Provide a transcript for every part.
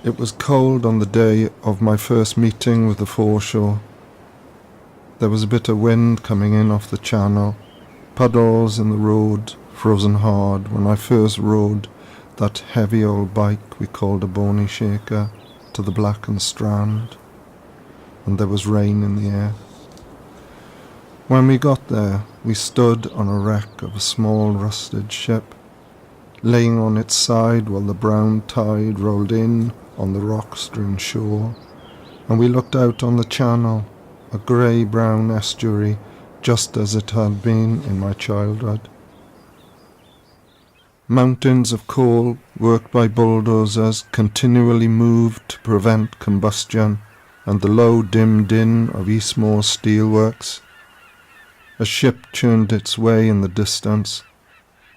It was cold on the day of my first meeting with the foreshore. There was a bit of wind coming in off the channel, puddles in the road frozen hard when I first rode that heavy old bike we called a bony shaker to the blackened strand, and there was rain in the air. When we got there, we stood on a wreck of a small rusted ship, laying on its side while the brown tide rolled in on the rock-strewn shore, and we looked out on the channel, a grey-brown estuary, just as it had been in my childhood. Mountains of coal, worked by bulldozers, continually moved to prevent combustion, and the low dim din of Eastmoor steelworks. A ship churned its way in the distance,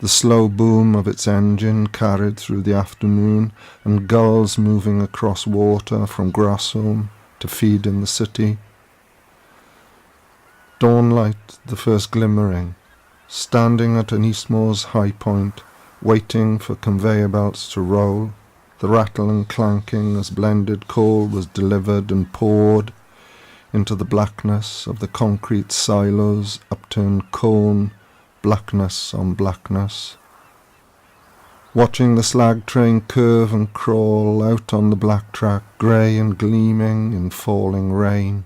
the slow boom of its engine carried through the afternoon, and gulls moving across water from Grassholm to feed in the city. Dawnlight, the first glimmering, standing at an Eastmoor's high point, waiting for conveyor belts to roll, the rattle and clanking as blended coal was delivered and poured into the blackness of the concrete silos, upturned cone, blackness on blackness. Watching the slag train curve and crawl out on the black track, grey and gleaming in falling rain,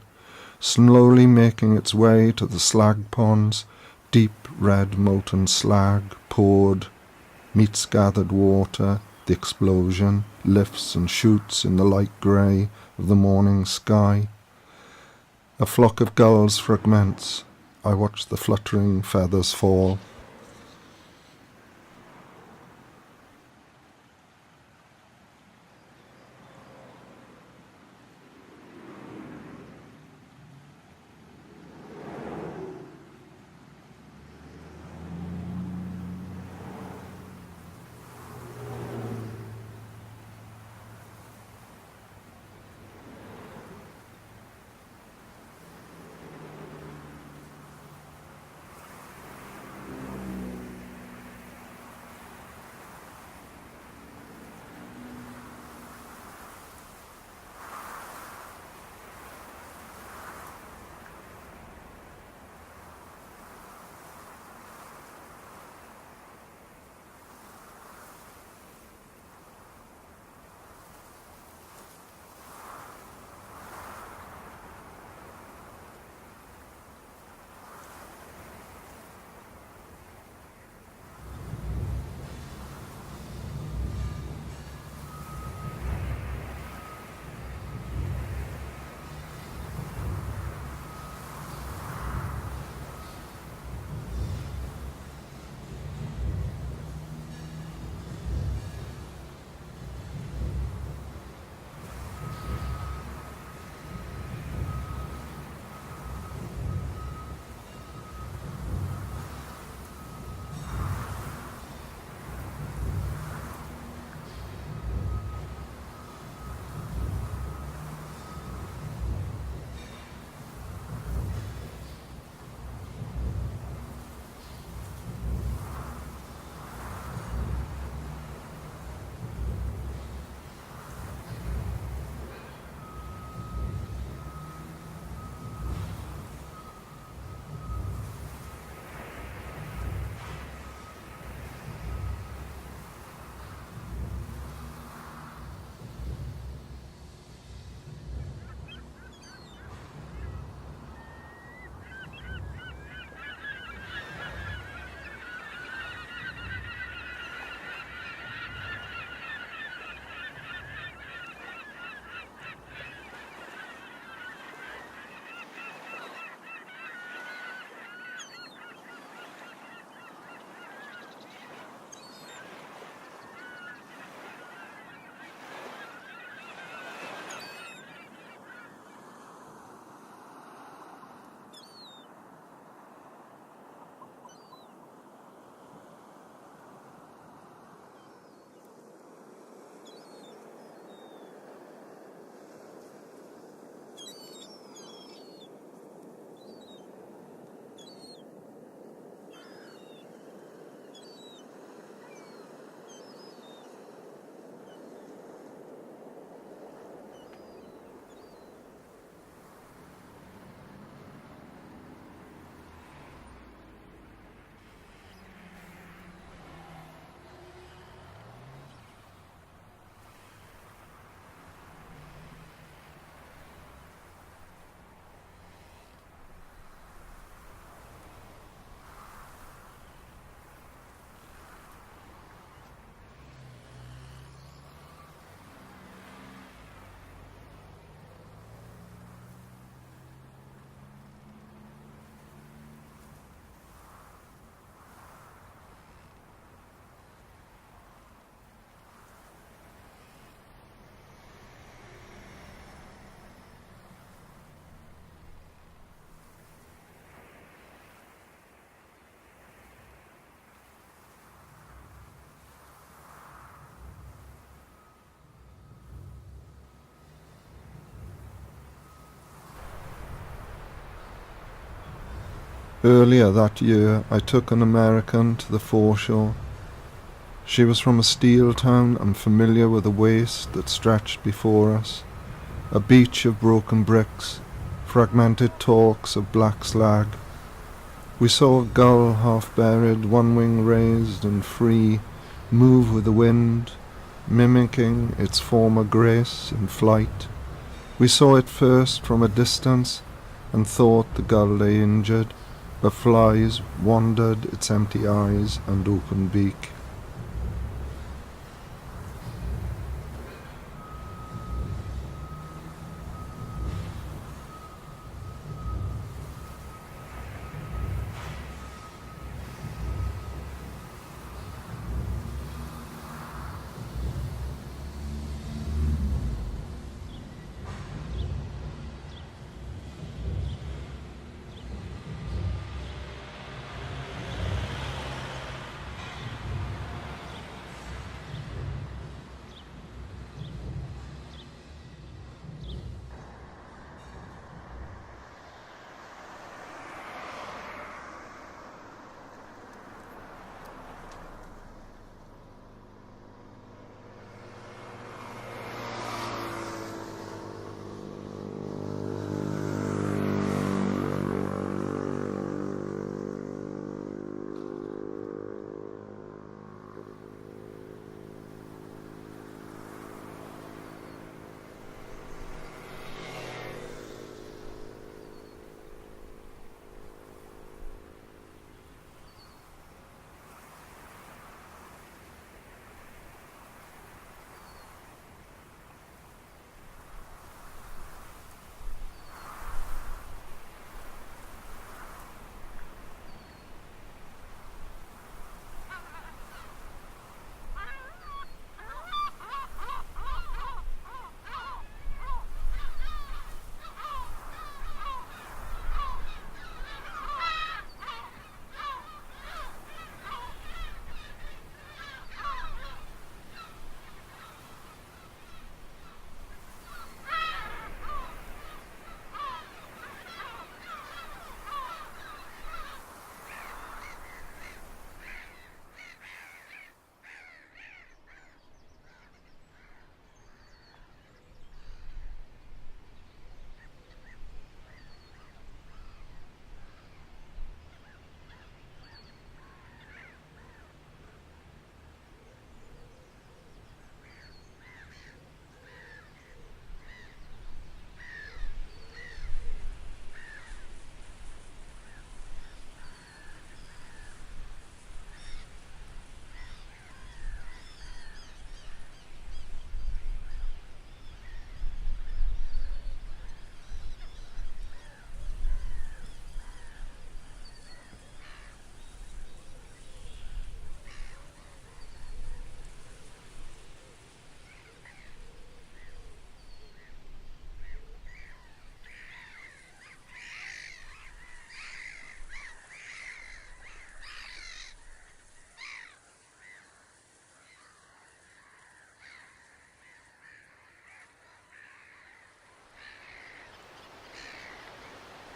slowly making its way to the slag ponds, deep red molten slag poured, meets gathered water, the explosion, lifts and shoots in the light grey of the morning sky. A flock of gulls fragments. I watch the fluttering feathers fall. Earlier that year I took an American to the foreshore. She was from a steel town and familiar with the waste that stretched before us, a beach of broken bricks, fragmented talks of black slag. We saw a gull half buried, one wing raised and free, move with the wind, mimicking its former grace in flight. We saw it first from a distance and thought the gull lay injured, but flies wandered its empty eyes and open beak.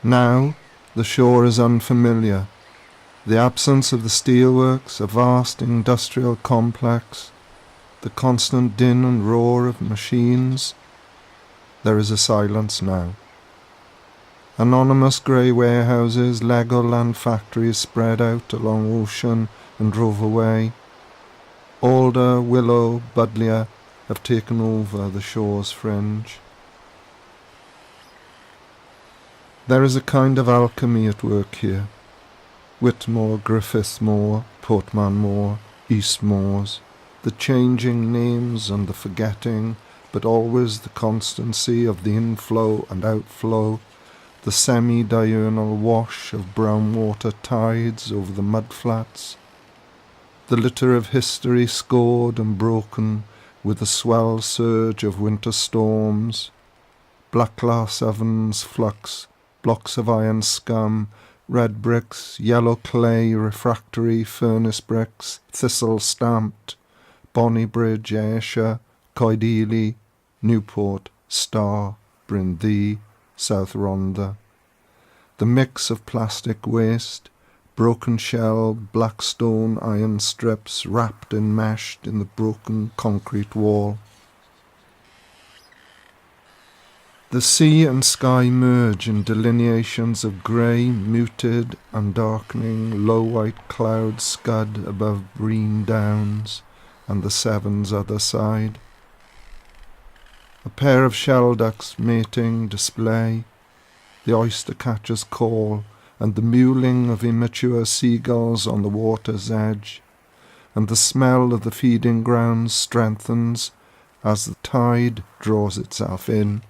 Now the shore is unfamiliar. The absence of the steelworks, a vast industrial complex, the constant din and roar of machines. There is a silence now. Anonymous grey warehouses, Legoland factories spread out along ocean and drove away. Alder, willow, buddleia have taken over the shore's fringe. There is a kind of alchemy at work here. Whitmore, Griffithmore, Portmanmore, Eastmoors, the changing names and the forgetting, but always the constancy of the inflow and outflow, the semi-diurnal wash of brown water tides over the mudflats, the litter of history scored and broken with the swell surge of winter storms, black glass ovens, flux, blocks of iron scum, red bricks, yellow clay, refractory furnace bricks, thistle-stamped, Bonnybridge, Ayrshire, Coedely, Newport, Star, Bryn Ddu, South Rhondda. The mix of plastic waste, broken shell, black stone, iron strips wrapped and meshed in the broken concrete wall. The sea and sky merge in delineations of grey, muted and darkening. Low white clouds scud above green downs and the Severn's other side. A pair of shell ducks mating display, the oyster catchers call, and the mewling of immature seagulls on the water's edge, and the smell of the feeding grounds strengthens as the tide draws itself in.